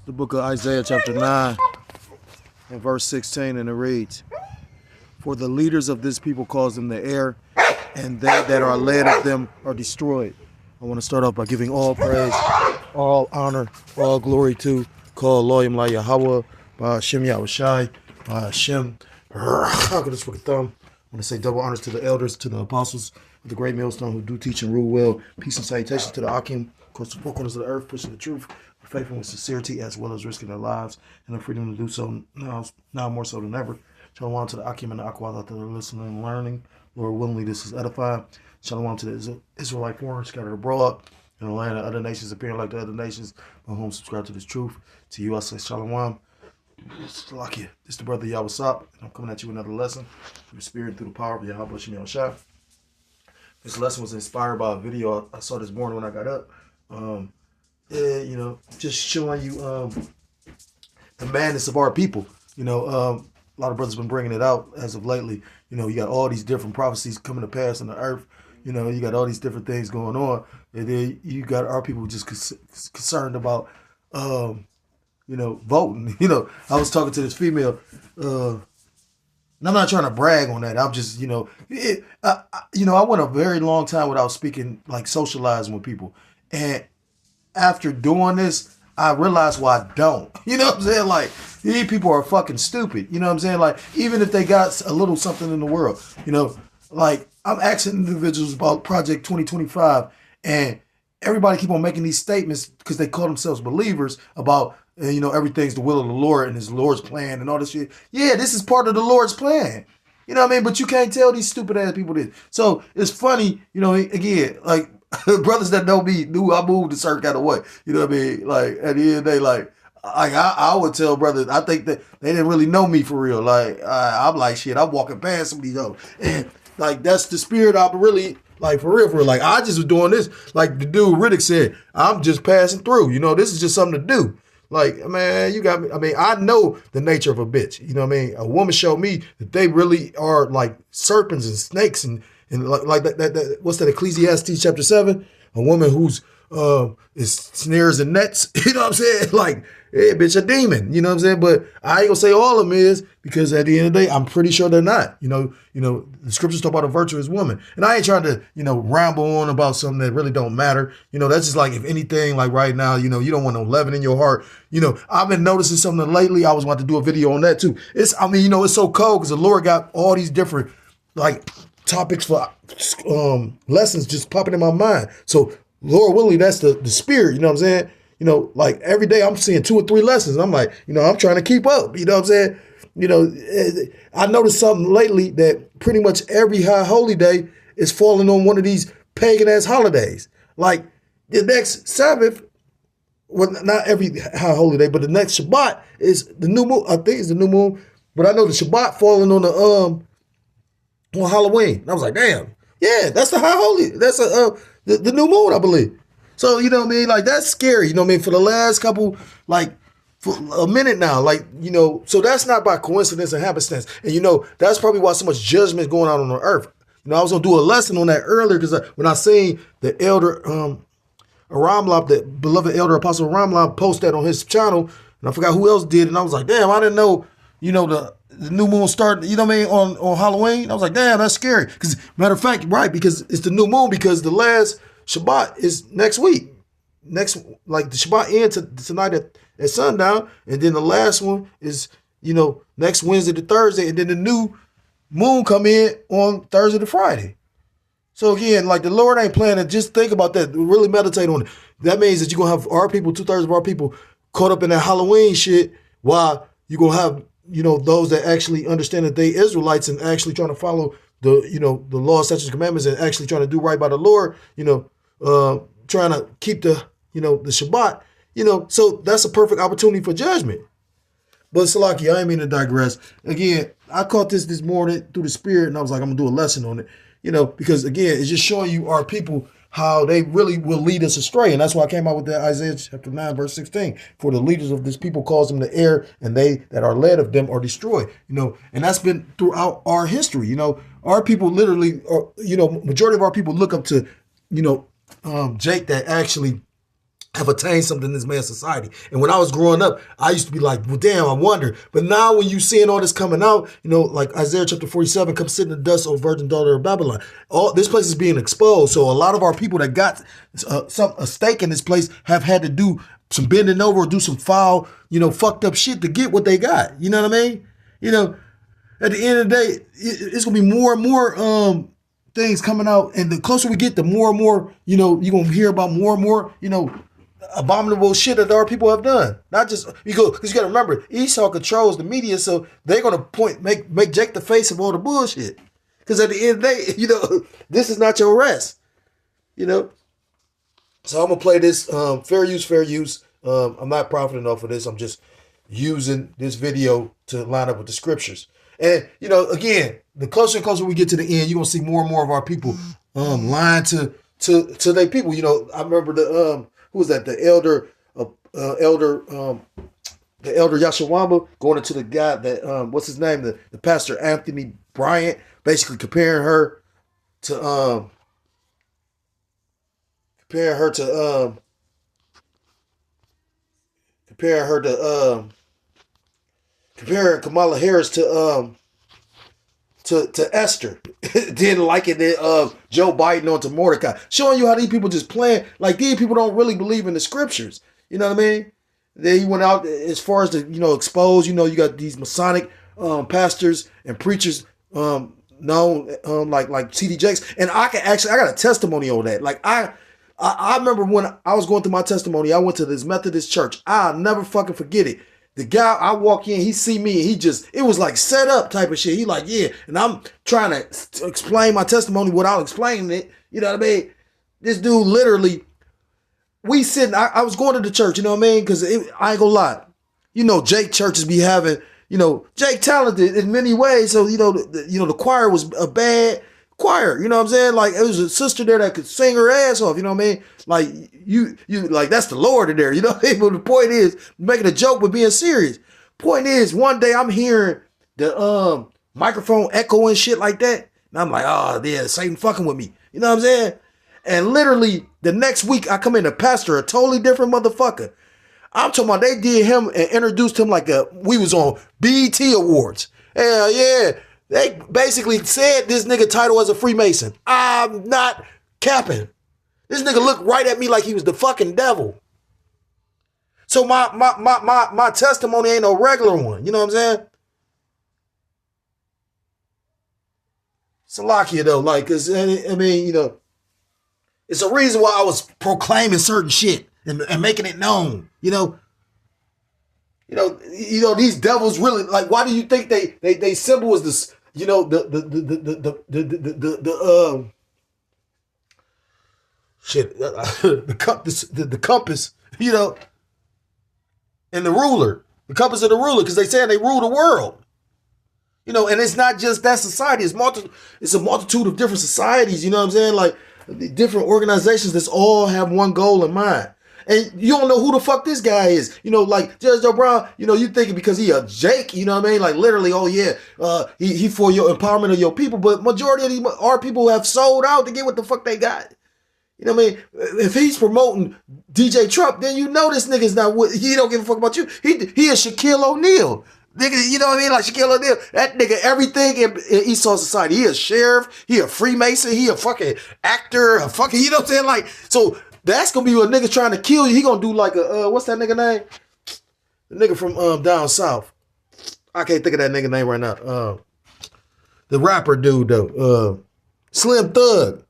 The book of Isaiah chapter 9 and verse 16, and it reads, "For the leaders of this people cause them the air, and they that are led of them are destroyed." I want to start off by giving all praise, all honor, all glory to Kol Elohim La Yahweh, by Hashem Yahushai, by Hashem. How could this fucking thumb? I want to say double honors to the elders, to the apostles of the great millstone who do teach and rule well. Peace and salutations to the Akim, across the four corners of the earth, pushing the truth, faithful with sincerity, as well as risking their lives and the freedom to do so now more so than ever. Shalom to the Akim and the Aqua that are listening and learning. Lord, willingly this is edified. Shalom to the Israelite foreigners scattered abroad in the land of other nations, appearing like the other nations, by whom subscribe to this truth. To you I say Shalom. It's lucky. It's the brother Yahweh, and I'm coming at you with another lesson through the spirit, through the power of Yahweh Shem Yahushua. This lesson was inspired by a video I saw this morning when I got up. Just showing you the madness of our people. A lot of brothers been bringing it out as of lately. You got all these different prophecies coming to pass on the earth. You got all these different things going on, and then you got our people just concerned about voting. I was talking to this female, and I'm not trying to brag on that. I'm just, I went a very long time without speaking, like socializing with people. And after doing this, I realized why I don't. You know what I'm saying? Like, these people are fucking stupid. You know what I'm saying? Like, even if they got a little something in the world, like, I'm asking individuals about Project 2025, and everybody keep on making these statements because they call themselves believers about, everything's the will of the Lord and his Lord's plan and all this shit. Yeah, this is part of the Lord's plan. You know what I mean? But you can't tell these stupid ass people this. So it's funny, again, like, brothers that know me knew I moved a certain kind of way. You know what I mean? Like, at the end of the day, like I would tell brothers, I think that they didn't really know me for real. Like, I'm like, shit, I'm walking past some of these other. And, like, that's the spirit I really, like, for real. Like, I just was doing this, like the dude Riddick said, I'm just passing through. This is just something to do. Like, man, you got me. I mean, I know the nature of a bitch. You know what I mean? A woman showed me that they really are like serpents and snakes and like that what's that, Ecclesiastes chapter 7? A woman who's is snares and nets. You know what I'm saying? Like, hey, bitch, a demon. You know what I'm saying? But I ain't gonna say all of them is, because at the end of the day, I'm pretty sure they're not. The scriptures talk about a virtuous woman. And I ain't trying to, ramble on about something that really don't matter. That's just like, if anything, like right now, you don't want no leaven in your heart. I've been noticing something lately. I was about to do a video on that too. It's so cold because the Lord got all these different, like, topics for lessons just popping in my mind. So Lord willing, that's the spirit, you know what I'm saying? Like, every day I'm seeing 2 or 3 lessons. And I'm like, I'm trying to keep up, you know what I'm saying? I noticed something lately that pretty much every high holy day is falling on one of these pagan ass holidays. Like, the next Sabbath, well, not every high holy day, but the next Shabbat is the new moon. I think it's the new moon, but I know the Shabbat falling on on Halloween. And I was like, damn, yeah, that's the high holy. That's the new moon, I believe. So, you know what I mean? Like, that's scary. You know what I mean? For the last couple, like, for a minute now, like, so that's not by coincidence and happenstance. And, that's probably why so much judgment is going on the earth. I was going to do a lesson on that earlier because when I seen the elder, Ramlab, the beloved elder Apostle Ramlab, post that on his channel, and I forgot who else did, and I was like, damn, I didn't know, the new moon started, you know what I mean, on Halloween. I was like, damn, that's scary. Because, matter of fact, right, because it's the new moon, because the last Shabbat is next week. The Shabbat ends tonight at sundown, and then the last one is, next Wednesday to Thursday, and then the new moon come in on Thursday to Friday. So again, like, the Lord ain't planning. Just think about that. Really meditate on it. That means that you're going to have our people, 2/3 of our people, caught up in that Halloween shit, while you're going to have, those that actually understand that they Israelites and actually trying to follow the law, statutes, and commandments, and actually trying to do right by the Lord, trying to keep the Shabbat, so that's a perfect opportunity for judgment. But Salaki, I ain't mean to digress. Again, I caught this morning through the spirit, and I was like, I'm gonna do a lesson on it, because again, it's just showing you our people, how they really will lead us astray. And that's why I came out with that Isaiah chapter 9, verse 16. For the leaders of this people cause them to err, and they that are led of them are destroyed. And that's been throughout our history. Our people literally, majority of our people look up to, Jake, that actually have attained something in this man's society. And when I was growing up, I used to be like, well, damn, I wonder. But now when you seeing all this coming out, you know, like Isaiah chapter 47, come sit in the dust, O virgin daughter of Babylon. All this place is being exposed. So a lot of our people that got a stake in this place have had to do some bending over or do some foul, you know, fucked up shit to get what they got. You know what I mean? You know, at the end of the day, it's going to be more and more things coming out. And the closer we get, the more and more, you know, you're going to hear about more and more, you know, abominable shit that our people have done. Not just because you got to remember, Esau controls the media, so they're gonna make Jake the face of all the bullshit. Because at the end of the day, you know, this is not your rest. You know, so I'm gonna play this. Fair use, fair use. I'm not profiting off of this. I'm just using this video to line up with the scriptures. And you know, again, the closer and closer we get to the end, you're gonna see more and more of our people lying to their people. You know, I remember the who was that? The elder Yashawamba going into the guy that what's his name? The pastor Anthony Bryant, basically comparing her to comparing Kamala Harris to Esther. Didn't like it that Joe Biden onto Mordecai. Showing you how these people just playing, like these people don't really believe in the scriptures. You know what I mean? Then he went out as far as to, you know, expose, you know, you got these Masonic pastors and preachers known like T.D. Jakes. And I got a testimony on that. Like I remember when I was going through my testimony, I went to this Methodist church. I'll never fucking forget it. The guy, I walk in, he see me, and it was like set up type of shit. He like, yeah. And I'm trying to explain my testimony without explaining it. You know what I mean? This dude literally, we sitting, I was going to the church, you know what I mean? Because I ain't gonna lie. You know, Jake churches be having, you know, Jake talented in many ways. So, you know, the choir was a bad choir. You know what I'm saying? Like, it was a sister there that could sing her ass off. You know what I mean? Like, you like, that's the Lord in there. You know what I mean? But the point is, making a joke but being serious. Point is, one day I'm hearing the microphone echo and shit like that. And I'm like, oh, yeah, Satan fucking with me. You know what I'm saying? And literally, the next week, I come in to pastor a totally different motherfucker. I'm talking about they did him and introduced him like we was on BET Awards. Hell yeah. They basically said this nigga title as a Freemason. I'm not capping. This nigga looked right at me like he was the fucking devil. So my testimony ain't no regular one. You know what I'm saying? Salakia though, like, cause I mean, you know, it's a reason why I was proclaiming certain shit and making it known. You know, these devils really, like, why do you think they symbol is this? You know, the compass, you know, and the ruler, the compass of the ruler, because they saying they rule the world. You know, and it's not just that society; it's a multitude of different societies. You know what I'm saying? Like different organizations that all have one goal in mind. And you don't know who the fuck this guy is. You know, like Judge Joe Brown, you know, you thinking because he a Jake, you know what I mean? Like literally, oh yeah, he for your empowerment of your people. But majority of our people have sold out to get what the fuck they got. You know what I mean? If he's promoting DJ Trump, then you know this nigga's not, he don't give a fuck about you. He is Shaquille O'Neal. Nigga, you know what I mean? Like Shaquille O'Neal. That nigga, everything in Esau society. He a sheriff. He a Freemason. He a fucking actor. A fucking, you know what I'm saying? Like, so that's gonna be a nigga trying to kill you. He gonna do like a, what's that nigga name? The nigga from down south. I can't think of that nigga name right now. The rapper dude though. Slim Thug.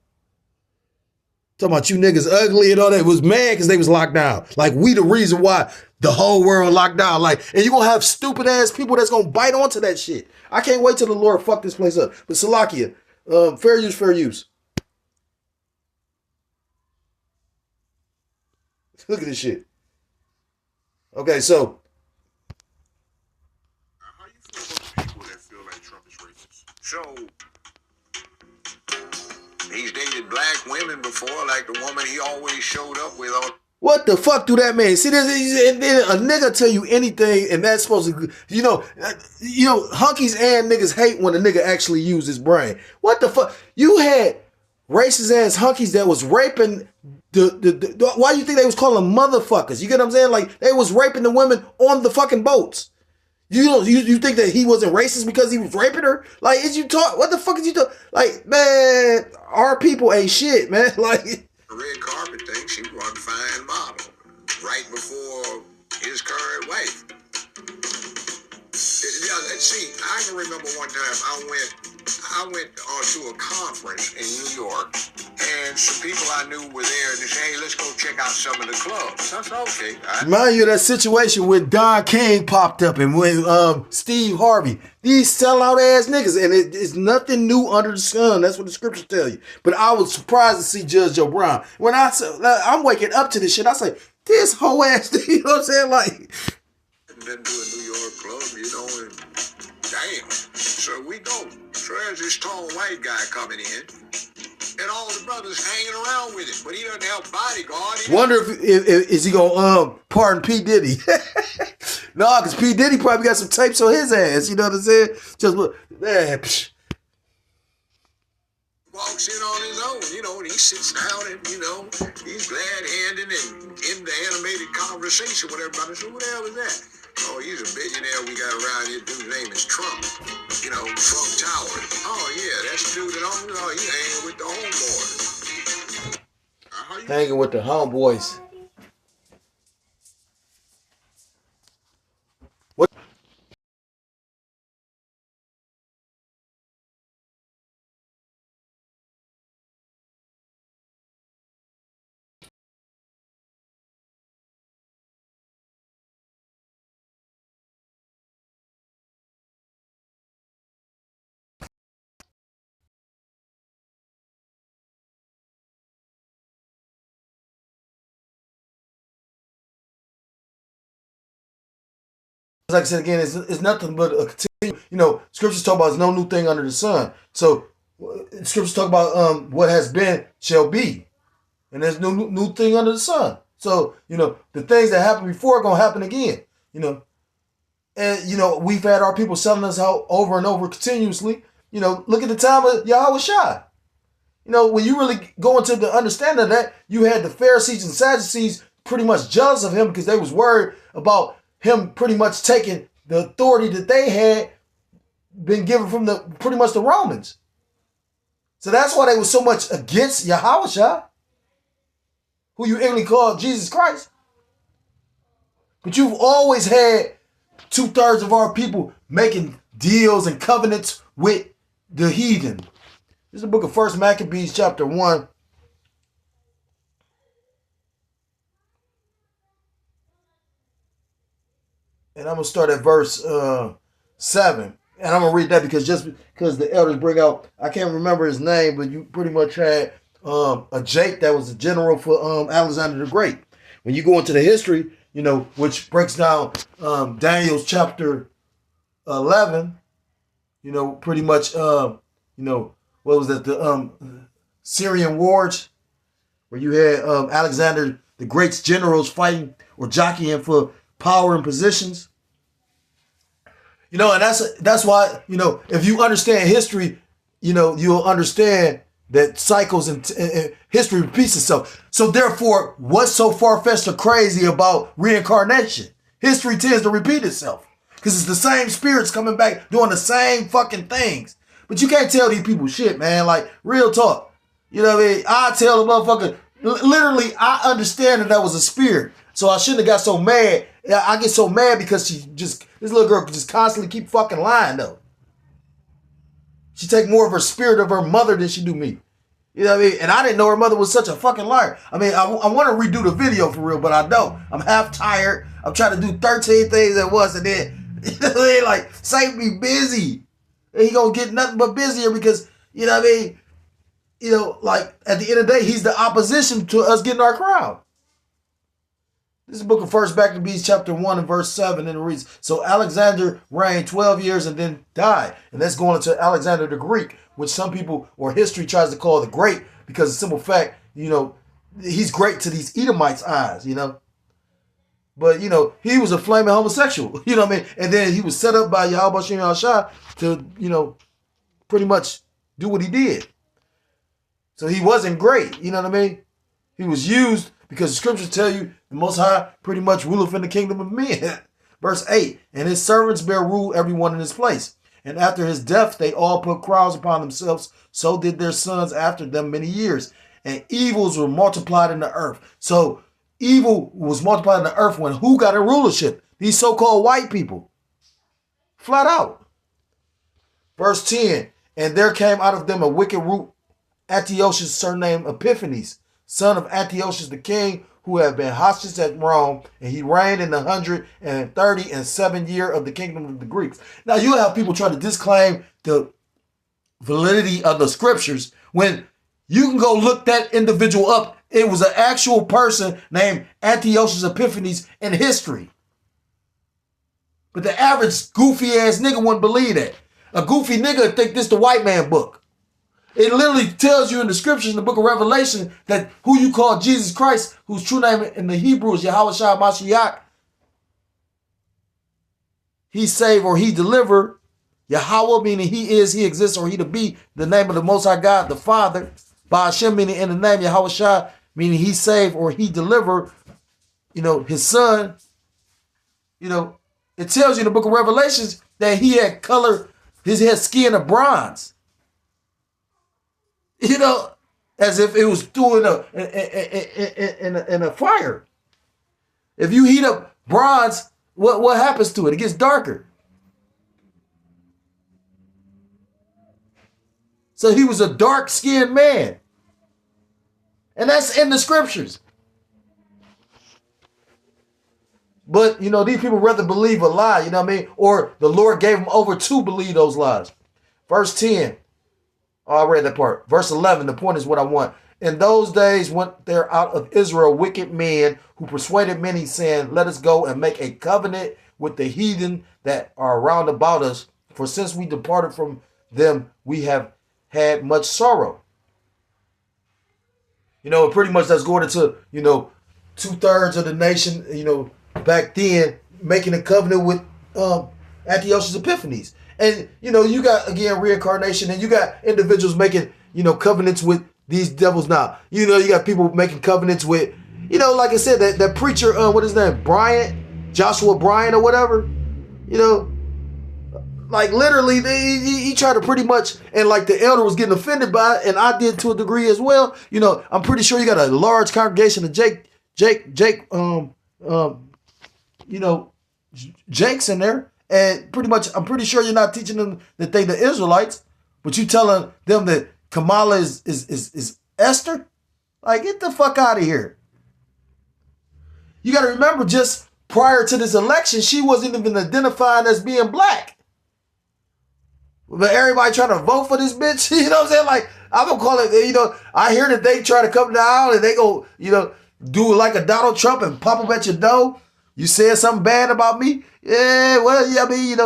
Talking about you niggas ugly and all that. It was mad because they was locked down. Like, we the reason why the whole world locked down. Like, and you gonna have stupid ass people that's gonna bite onto that shit. I can't wait till the Lord fuck this place up. But Salakia, fair use, fair use. Look at this shit. Okay, so. How you feel about people that feel like Trump is racist? So, he's dated black women before, like the woman he always showed up with. What the fuck do that mean? See, and then a nigga tell you anything, and that's supposed to, you know, hunkies and niggas hate when a nigga actually uses his brain. What the fuck? You had racist ass hunkies that was raping why you think they was calling them motherfuckers? You get what I'm saying? Like they was raping the women on the fucking boats. You think that he wasn't racist because he was raping her? Like, is you talk? What the fuck is you talk? Like, man, our people ain't shit, man. Like, The red carpet thing, she was a fine model right before his current wife. Yeah, see, I can remember one time I went to a conference in New York, and some people I knew were there, and they said, "Hey, let's go check out some of the clubs." I said, "Okay." Mind you, that situation when Don King popped up and when Steve Harvey, these sellout ass niggas, and it's nothing new under the sun. That's what the scriptures tell you. But I was surprised to see Judge Joe Brown. When I'm waking up to this shit, I say, this whole ass thing, you know what I'm saying? Like, Been to a New York club, and damn. So we go. So there's this tall white guy coming in, and all the brothers hanging around with him, but he doesn't have bodyguard. Wonder if is he gonna pardon P. Diddy? No, because P. Diddy probably got some tapes on his ass. You know what I'm saying? Just look, man. Walks in on his own, and he sits down and, he's glad-handed and in the animated conversation with everybody. So who the hell is that? Oh, he's a billionaire we got around here. Dude's name is Trump. Trump Tower. Oh, yeah, that's the dude that owns it. Oh, he hanging with the homeboys. Hanging with the homeboys. What? Like I said again, it's nothing but a continue. Scriptures talk about there's no new thing under the sun. So scriptures talk about what has been shall be, and there's no new thing under the sun. So the things that happened before are gonna happen again. And we've had our people selling us out over and over continuously. Look at the time of Yahweh Shai. When you really go into the understanding of that, you had the Pharisees and Sadducees pretty much jealous of him because they was worried about him pretty much taking the authority that they had been given from pretty much the Romans. So that's why they were so much against Yahushua, who you ignorantly call Jesus Christ. But you've always had 2/3 of our people making deals and covenants with the heathen. This is the book of 1 Maccabees chapter 1. And I'm going to start at verse 7. And I'm going to read that because the elders bring out, I can't remember his name, but you pretty much had a Jake that was a general for Alexander the Great. When you go into the history, which breaks down Daniel's chapter 11, pretty much, what was that, the Syrian wars, where you had Alexander the Great's generals fighting or jockeying for power and positions. And that's why, if you understand history, you'll understand that cycles and history repeats itself. So therefore, what's so far-fetched or crazy about reincarnation? History tends to repeat itself because it's the same spirits coming back doing the same fucking things. But you can't tell these people shit, man. Like, real talk. You know what I mean? I tell the motherfucker, literally, I understand that was a spirit. So I shouldn't have got so mad. I get so mad because this little girl just constantly keep fucking lying though. She take more of her spirit of her mother than she do me. You know what I mean? And I didn't know her mother was such a fucking liar. I mean, I want to redo the video for real, but I don't. I'm half tired. I'm trying to do 13 things at once, and then, like, Saint be busy. And he gonna get nothing but busier because, you know what I mean? Like, at the end of the day, he's the opposition to us getting our crown. This is the book of 1 Maccabees chapter 1 and verse 7, and it reads, so Alexander reigned 12 years and then died. And that's going into Alexander the Greek, which some people or history tries to call the great because of the simple fact, he's great to these Edomites' eyes, But, he was a flaming homosexual, you know what I mean? And then he was set up by Yahweh Shem Yahushua to, pretty much do what he did. So he wasn't great, you know what I mean? He was used because the scriptures tell you the Most High pretty much ruleth in the kingdom of men. Verse 8, and his servants bear rule every one in his place. And after his death, they all put crowns upon themselves. So did their sons after them many years. And evils were multiplied in the earth. So evil was multiplied in the earth when who got in rulership? These so-called white people. Flat out. Verse 10, and there came out of them a wicked root, Antiochus, surnamed Epiphanes, son of Antiochus the king, who had been hostage at Rome, and he reigned in the 137th year of the kingdom of the Greeks. Now you have people try to disclaim the validity of the scriptures when you can go look that individual up. It was an actual person named Antiochus Epiphanes in history. But the average goofy ass nigga wouldn't believe that. A goofy nigga would think this the white man book. It literally tells you in the scriptures in the book of Revelation that who you call Jesus Christ, whose true name in the Hebrew is Yahushua Mashiach, he save or he deliver. Yahweh meaning he is, he exists, or he to be, the name of the Most High God, the Father. Ba'ashem meaning in the name Yahushua, meaning he save or he deliver, his son. It tells you in the book of Revelations that he had color, his head skin of bronze. As if it was doing in a fire. If you heat up bronze, what happens to it? It gets darker. So he was a dark-skinned man. And that's in the scriptures. But, these people rather believe a lie, or the Lord gave them over to believe those lies. Verse 10. Oh, I read that part. Verse 11, the point is what I want. In those days went there out of Israel wicked men who persuaded many, saying, let us go and make a covenant with the heathen that are round about us. For since we departed from them, we have had much sorrow. Pretty much that's going into, 2/3 of the nation, back then, making a covenant with Antiochus Epiphanes. And, you got, again, reincarnation, and you got individuals making, covenants with these devils now. You got people making covenants with, like I said, that preacher, what is his name? Joshua Bryant or whatever. Like literally, he tried to pretty much, and like the elder was getting offended by it, and I did to a degree as well. I'm pretty sure you got a large congregation of Jakes in there. And pretty much, I'm pretty sure you're not teaching them that they the Israelites, but you telling them that Kamala is Esther? Like, get the fuck out of here. You got to remember, just prior to this election, she wasn't even identified as being black. But everybody trying to vote for this bitch, you know what I'm saying? Like, I'm going to call it, I hear that they try to come down and they go, do like a Donald Trump and pop up at your door. You said something bad about me? Yeah, well, yeah, I mean,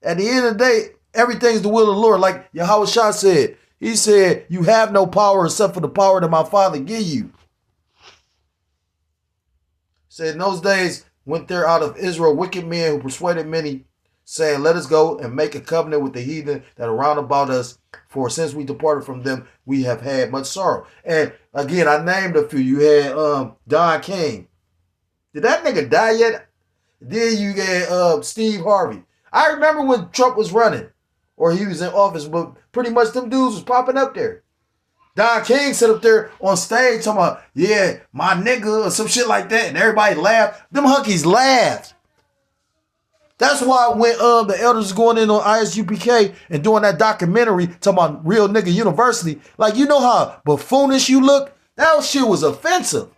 at the end of the day, everything's the will of the Lord. Like Yahushua said, he said, you have no power except for the power that my Father give you. Said in those days went there out of Israel wicked men who persuaded many, saying, let us go and make a covenant with the heathen that are round about us. For since we departed from them, we have had much sorrow. And again, I named a few. You had Don King. Did that nigga die yet? Then you get Steve Harvey. I remember when Trump was running, or he was in office, but pretty much them dudes was popping up there. Don King sat up there on stage talking about, yeah, my nigga, or some shit like that, and everybody laughed. Them hunkies laughed. That's why when the elders was going in on ISUPK and doing that documentary talking about Real Nigga University, like, how buffoonish you look? That shit was offensive.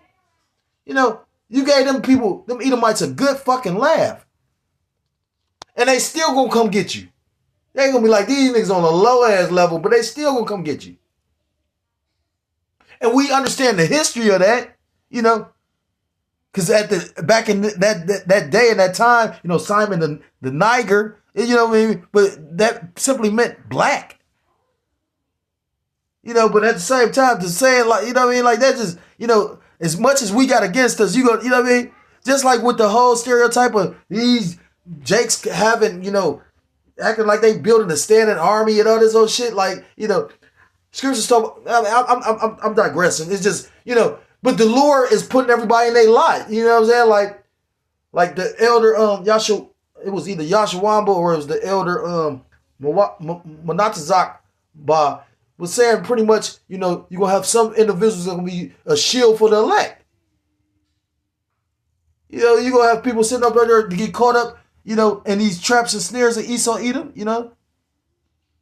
You gave them people, them Edomites, a good fucking laugh. And they still gonna come get you. They ain't gonna be like, these niggas on a low ass level, but they still gonna come get you. And we understand the history of that, because back in that day and that time, Simon the Niger, but that simply meant black. But at the same time, to say it like, like that just, as much as we got against us, just like with the whole stereotype of these Jakes having, acting like they building a standing army and all this old shit, like, scripture stuff. I'm digressing. It's just, But the Lord is putting everybody in their lot. You know what I'm saying? Like the elder Yasha, it was either Yashawamba or it was the elder Manatazak Ba was saying pretty much, you know, you're gonna have some individuals that gonna be a shield for the elect. You know, you're gonna have people sitting up there to get caught up, you know, in these traps and snares of Esau Edom, you know.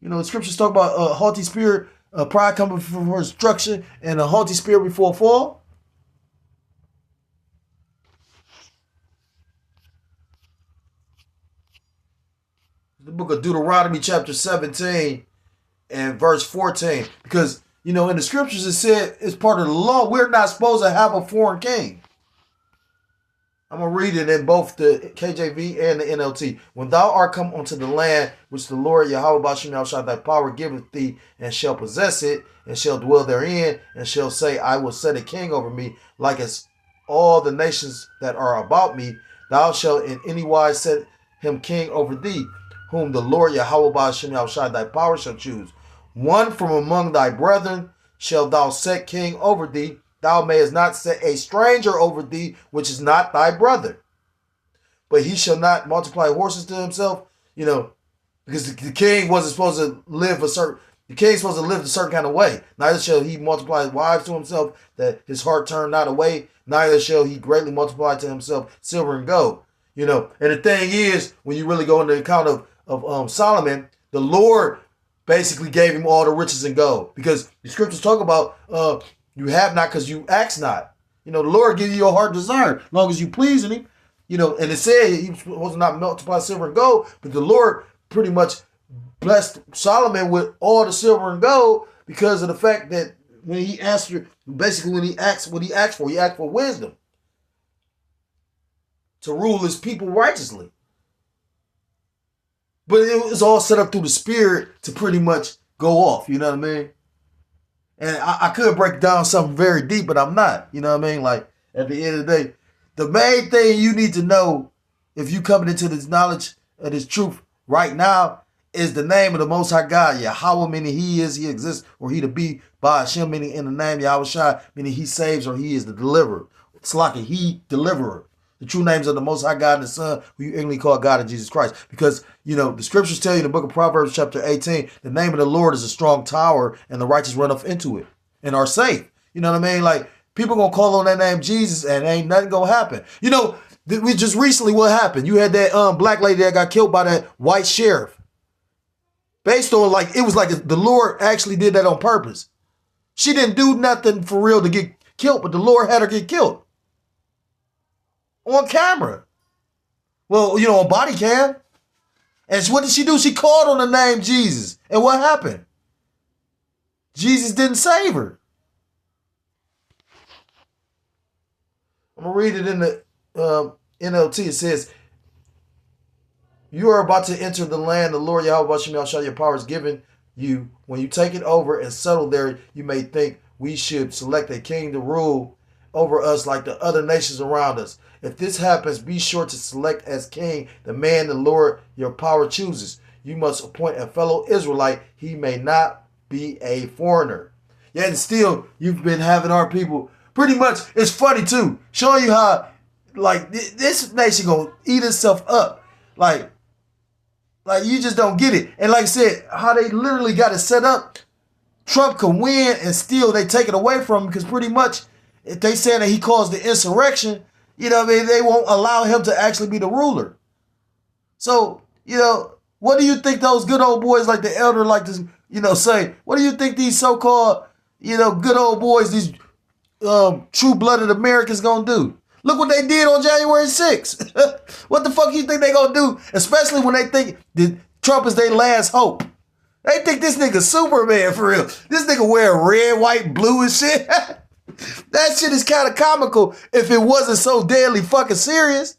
You know, the scriptures talk about a haughty spirit, pride coming before destruction, and a haughty spirit before fall. The book of Deuteronomy chapter 17 and verse 14. Because, you know, in the scriptures it said it's part of the law. We're not supposed to have a foreign king. I'm going to read it in both the KJV and the NLT. When thou art come unto the land which the Lord Yahweh Bashim shall thy power giveth thee, and shall possess it, and shall dwell therein, and shall say, I will set a king over me, like as all the nations that are about me, thou shalt in any wise set him king over thee, whom the Lord Yahweh Bashim shall thy power shall choose. One from among thy brethren shall thou set king over thee. Thou mayest not set a stranger over thee, which is not thy brother. But he shall not multiply horses to himself, you know, because the king wasn't supposed to live the king's supposed to live a certain kind of way. Neither shall he multiply wives to himself, that his heart turn not away. Neither shall he greatly multiply to himself silver and gold. You know, and the thing is, when you really go into the account of Solomon, the Lord basically gave him all the riches and gold. Because the scriptures talk about you have not because you ask not. You know, the Lord give you your heart desire as long as you pleasing him. You know, and it said he was supposed to not multiply silver and gold, but the Lord pretty much blessed Solomon with all the silver and gold because of the fact that when he asked you, basically when he asked what he asked for wisdom to rule his people righteously. But it was all set up through the spirit to pretty much go off, you know what I mean? And I could break down something very deep, but I'm not. You know what I mean? Like, at the end of the day, the main thing you need to know if you coming into this knowledge of this truth right now is the name of the Most High God. Yahweh, meaning he is, he exists, or he to be. Ba Hashem, meaning in the name Yahweh Shai, meaning he saves or he is the deliverer. It's like a he deliverer. The true names of the Most High God and the Son, who you English call God and Jesus Christ. Because, you know, the scriptures tell you in the book of Proverbs chapter 18, the name of the Lord is a strong tower and the righteous run up into it and are safe. You know what I mean? Like, people going to call on that name Jesus and ain't nothing going to happen. You know, we just recently what happened? You had that black lady that got killed by that white sheriff. Based on, like, it was like the Lord actually did that on purpose. She didn't do nothing for real to get killed, but the Lord had her get killed. On camera. Well, you know, on body cam. And what did she do? She called on the name Jesus. And what happened? Jesus didn't save her. I'm going to read it in the NLT. It says, you are about to enter the land the Lord Yahweh Shall your power is given you. When you take it over and settle there, you may think we should select a king to rule over us like the other nations around us. If this happens, be sure to select as king the man the Lord your power chooses. You must appoint a fellow Israelite. He may not be a foreigner. Yet and still, you've been having our people. Pretty much, it's funny too. Showing you how, like, this nation gonna eat itself up. Like you just don't get it. And like I said, how they literally got it set up. Trump can win and still they take it away from him because pretty much if they say that he caused the insurrection, you know what I mean, they won't allow him to actually be the ruler. So, you know, what do you think those good old boys like the elder like to, you know, say? What do you think these so-called, you know, good old boys, these true-blooded Americans gonna do? Look what they did on January 6th. What the fuck you think they gonna do? Especially when they think that Trump is their last hope. They think this nigga Superman for real. This nigga wear red, white, blue and shit. That shit is kind of comical if it wasn't so deadly fucking serious.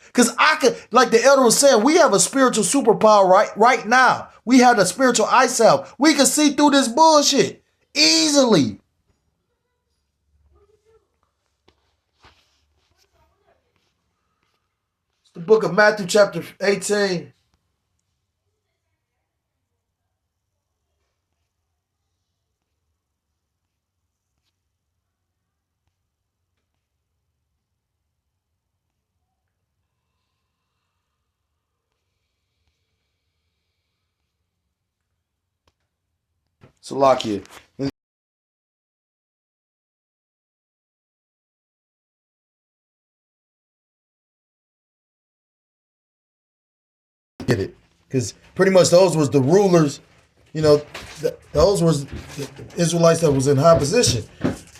Because I could, like the elder was saying, we have a spiritual superpower right now. We have the spiritual eye salve. We can see through this bullshit easily. It's the book of Matthew chapter 18. Salakia. Get it? Because pretty much those was the rulers. You know, those was the Israelites that was in high position,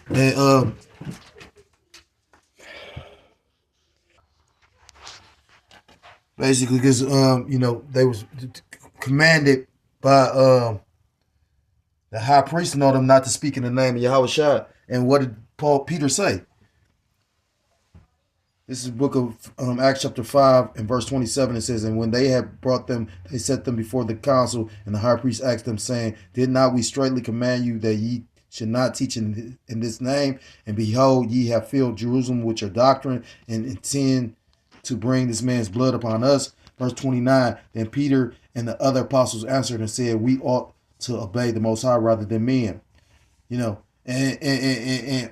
and basically because you know they was commanded by the high priest and all them not to speak in the name of Yahweh Shai. And what did Peter say? This is the book of Acts chapter 5 and verse 27. It says, and when they had brought them, they set them before the council, and the high priest asked them, saying, did not we straightly command you that ye should not teach in this name? And behold, ye have filled Jerusalem with your doctrine, and intend to bring this man's blood upon us. Verse 29, then Peter and the other apostles answered and said, we ought to obey the Most High rather than men. You know, and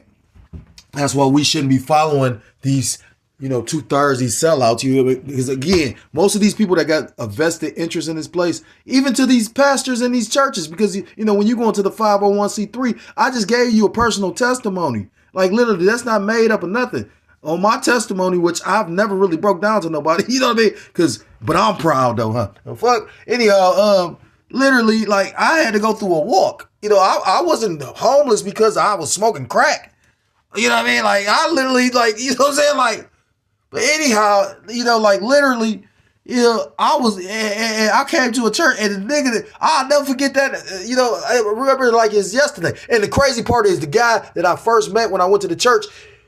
that's why we shouldn't be following these, you know, 2/3 these sellouts. Because again, most of these people that got a vested interest in this place, even to these pastors in these churches, because you know, when you go into the 501c3, I just gave you a personal testimony. Like literally, that's not made up or nothing. On my testimony, which I've never really broke down to nobody, you know what I mean? But I'm proud though, huh? Fuck. Anyhow, literally, like I had to go through a walk. You know, I wasn't homeless because I was smoking crack. You know what I mean? Like I literally, like, you know what I'm saying? Like, but anyhow, you know, like literally, you know, I was, and I came to a church, and the nigga, I'll never forget that. You know, I remember it like it's yesterday. And the crazy part is the guy that I first met when I went to the church,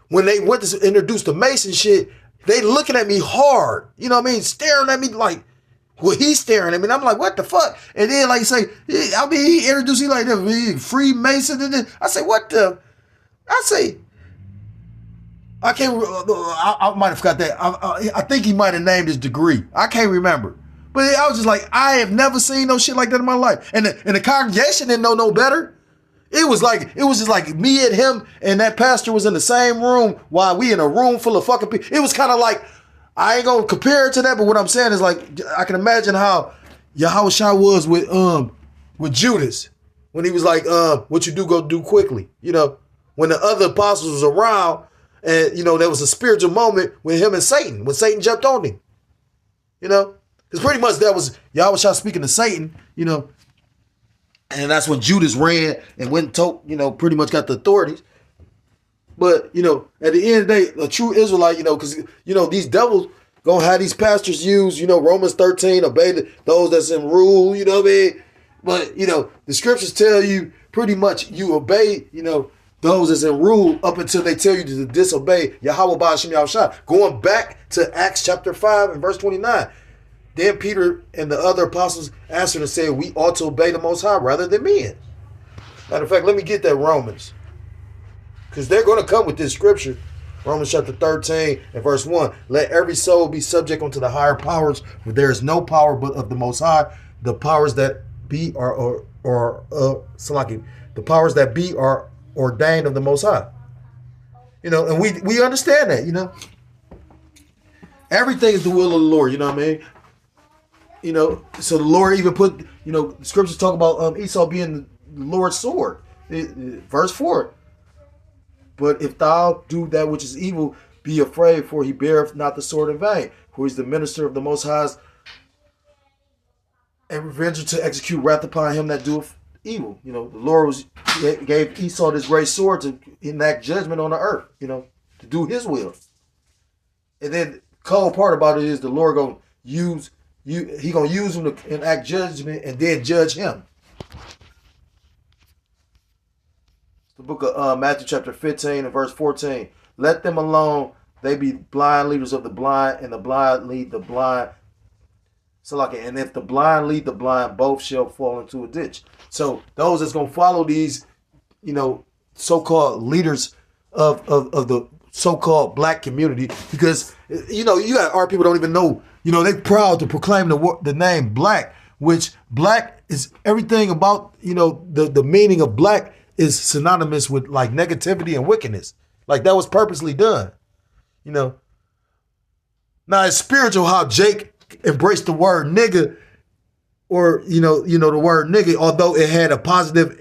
when they went to introduce the Mason shit, they looking at me hard. You know what I mean? Staring at me like, well, he's staring at me. And I'm like, what the fuck? And then like say, I mean, he introduced me like that, Freemason. And then I say, what the? I say, I can't. I might have forgot that. I think he might have named his degree. I can't remember. But I was just like, I have never seen no shit like that in my life. And the congregation didn't know no better. It was just like me and him and that pastor was in the same room while we in a room full of fucking people. It was kind of like, I ain't gonna compare it to that, but what I'm saying is like, I can imagine how Yahweh Shai was with Judas when he was like, what you do, go do quickly. You know, when the other apostles was around. And, you know, there was a spiritual moment with him and Satan, when Satan jumped on him. You know? Because pretty much that was Yahweh Shai speaking to Satan, you know. And that's when Judas ran and went and told, you know, pretty much got the authorities. But, you know, at the end of the day, a true Israelite, you know, because, you know, these devils going to have these pastors use, you know, Romans 13, obey those that's in rule, you know what I mean? But, you know, the scriptures tell you pretty much you obey, you know, those that's in rule up until they tell you to disobey Yahweh Ba'ashem Yahushua. Going back to Acts chapter 5 and verse 29. Then Peter and the other apostles answered and said, we ought to obey the Most High rather than men. Matter of fact, let me get that Romans. Because they're going to come with this scripture. Romans chapter 13 and verse 1. Let every soul be subject unto the higher powers, for there is no power but of the Most High. The powers that be are the powers that be are ordained of the Most High. You know, and we understand that, you know. Everything is the will of the Lord, you know what I mean? You know, so the Lord even put, you know, the scriptures talk about Esau being the Lord's sword. Verse 4. But if thou do that which is evil, be afraid, for he beareth not the sword in vain. For he is the minister of the Most High's, and revenger to execute wrath upon him that doeth evil. You know, the Lord gave Esau this great sword to enact judgment on the earth, you know, to do his will. And then the cold part about it is the Lord gonna use he gonna use him to enact judgment and then judge him. The book of Matthew chapter 15 and verse 14. Let them alone, they be blind leaders of the blind, and the blind lead the blind. So like, and if the blind lead the blind, both shall fall into a ditch. So those that's gonna follow these, you know, so-called leaders of the so-called black community, because you know you got our people don't even know, you know, they proud to proclaim the name black, which black is everything about, you know, the meaning of black is synonymous with like negativity and wickedness. Like that was purposely done, you know. Now it's spiritual how Jake embraced the word nigga, or you know the word nigga, although it had a positive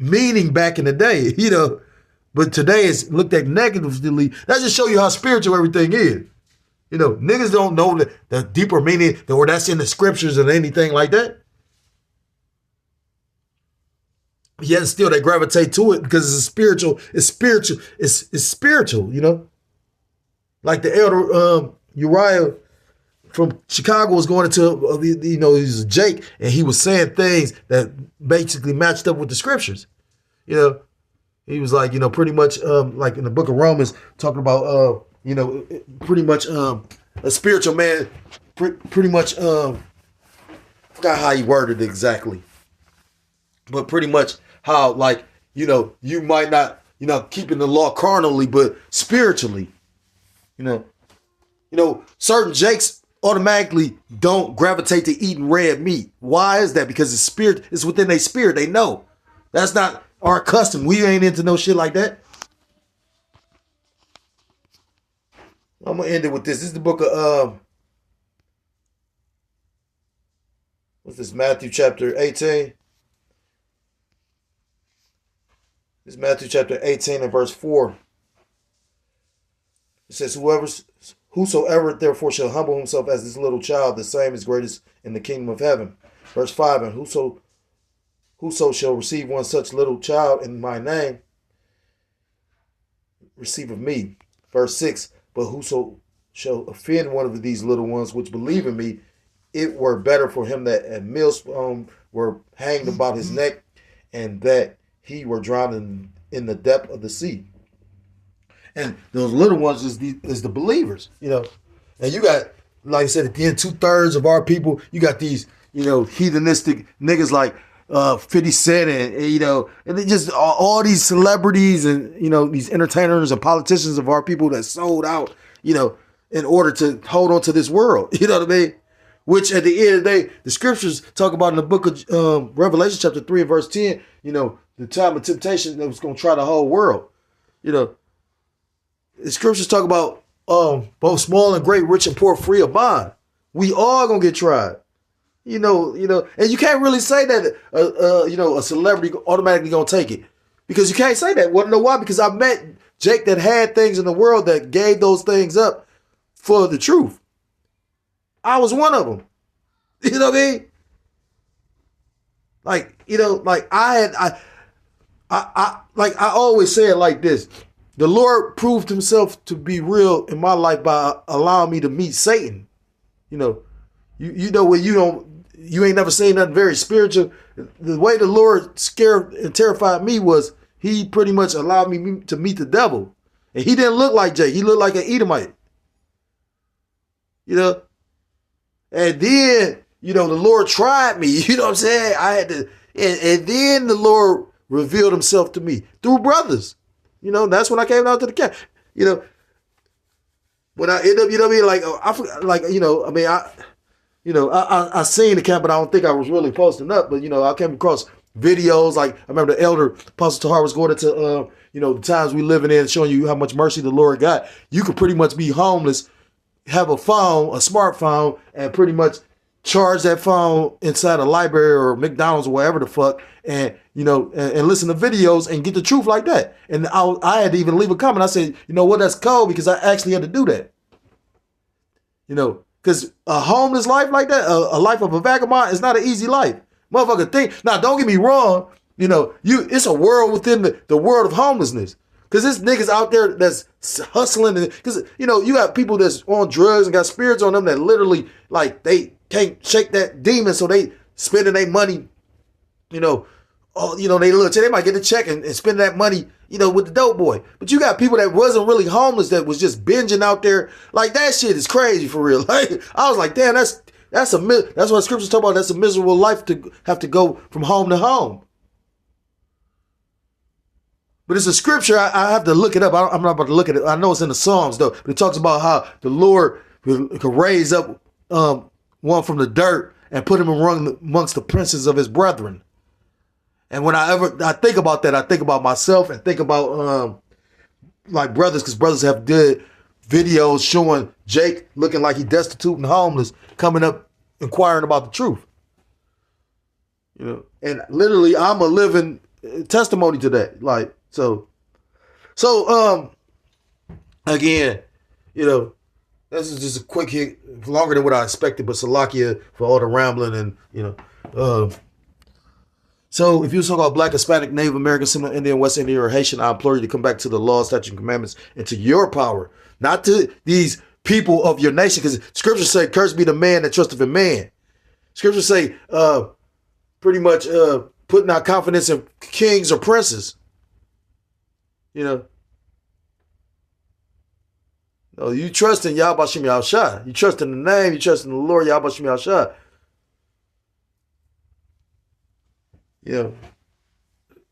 meaning back in the day, but today it's looked at negatively. That just show you how spiritual everything is. Niggas don't know the deeper meaning or that's in the scriptures or anything like that. Yet still they gravitate to it because it's spiritual. It's spiritual. It's spiritual, Like the elder Uriah from Chicago was going into, he was Jake, and he was saying things that basically matched up with the scriptures. He was like, pretty much like in the book of Romans, talking about, pretty much a spiritual man, pretty much, forgot how he worded it exactly, but pretty much how, like, you might not, keeping the law carnally, but spiritually, certain Jakes automatically don't gravitate to eating red meat. Why is that? Because it's spirit, it's within their spirit. They know. That's not our custom. We ain't into no shit like that. I'm gonna end it with this. This is the book of what's this? Matthew chapter 18. This is Matthew chapter 18 and verse 4. It says, whosoever therefore shall humble himself as this little child, the same is greatest in the kingdom of heaven. Verse 5, and whoso shall receive one such little child in my name, receive of me. Verse 6, but whoso shall offend one of these little ones which believe in me, it were better for him that a millstone were hanged about his neck, and that he were drowned in the depth of the sea. And those little ones is the believers, And you got, like I said, at the end, 2/3 of our people, you got these, heathenistic niggas like 50 Cent and they just all these celebrities and, these entertainers and politicians of our people that sold out, in order to hold on to this world. You know what I mean? Which at the end of the day, the scriptures talk about in the book of Revelation chapter 3 and verse 10, the time of temptation that was going to try the whole world. The scriptures talk about both small and great, rich and poor, free or bond. We all gonna get tried. And you can't really say that a celebrity automatically gonna take it. Because you can't say that. Wanna know why? Because I met Jake that had things in the world that gave those things up for the truth. I was one of them. You know what I mean? I always say it like this. The Lord proved himself to be real in my life by allowing me to meet Satan. When you ain't never seen nothing very spiritual. The way the Lord scared and terrified me was he pretty much allowed me to meet the devil. And he didn't look like Jake. He looked like an Edomite. And then, the Lord tried me. You know what I'm saying? I had to, and then the Lord revealed himself to me through brothers. That's when I came down to the camp. When I end up, I seen the camp, but I don't think I was really posting up. But I came across videos. Like I remember the elder Apostle Tahar was going into, the times we living in, showing you how much mercy the Lord got. You could pretty much be homeless, have a smartphone, and pretty much charge that phone inside a library or McDonald's or whatever the fuck, and and listen to videos and get the truth like that. And I had to even leave a comment. I said, that's cold because I actually had to do that. Because a homeless life like that, a life of a vagabond, is not an easy life. Motherfucker think. Now, don't get me wrong. It's a world within the world of homelessness. Because there's niggas out there that's hustling. Because, you got people that's on drugs and got spirits on them that literally, like, they can't shake that demon, so they spending their money, they might get a check and spend that money, with the dope boy. But you got people that wasn't really homeless that was just binging out there. Like, that shit is crazy for real. Like, I was like, damn, that's what scriptures talk about. That's a miserable life to have to go from home to home. But it's a scripture. I have to look it up. I'm not about to look at it. I know it's in the Psalms though. But it talks about how the Lord could raise up one from the dirt and put him amongst the princes of his brethren. And when I think about that, I think about myself and think about like brothers, because brothers have good videos showing Jake looking like he destitute and homeless, coming up inquiring about the truth. And literally I'm a living testimony to that. Like, so, again, you know, this is just a quick hit, longer than what I expected, but Salakia for all the rambling and, you know. So if you're so-called Black, Hispanic, Native American, Seminole Indian, West Indian, or Haitian, I implore you to come back to the law, statutes, and commandments and to your power, not to these people of your nation, because scriptures say, cursed be the man that trusteth in man. Scriptures say, pretty much putting our confidence in kings or princes. You know. No, you trust in Yahweh Shem Yahushua. You trust in the name, you trust in the Lord Yahweh Shem Yahushua. You know.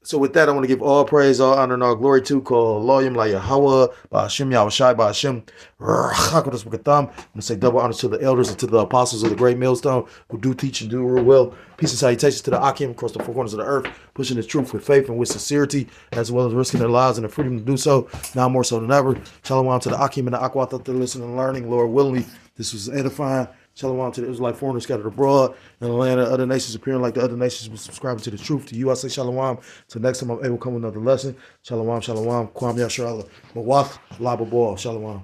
So with that, I want to give all praise, all honor, and all glory to call Loyim La Yahweh, Ba'ashem Yahushai, Ba'ashem Rachakadas B'Katam. I'm going to say double honors to the elders and to the apostles of the great millstone who do teach and do rule well. Peace and salutations to the Akim across the four corners of the earth, pushing the truth with faith and with sincerity, as well as risking their lives and the freedom to do so, now more so than ever. Shalom to the Akim and the Akwat that they're listening and learning. Lord willingly, this was edifying. Shalom to the Israelite foreigners scattered abroad in the land of other nations, appearing like the other nations, but subscribing to the truth. To you, I say shalom. Till next time I'm able to come with another lesson. Shalom, shalom. Kwam Yasharallah. Mawath, Lababal. Shalom.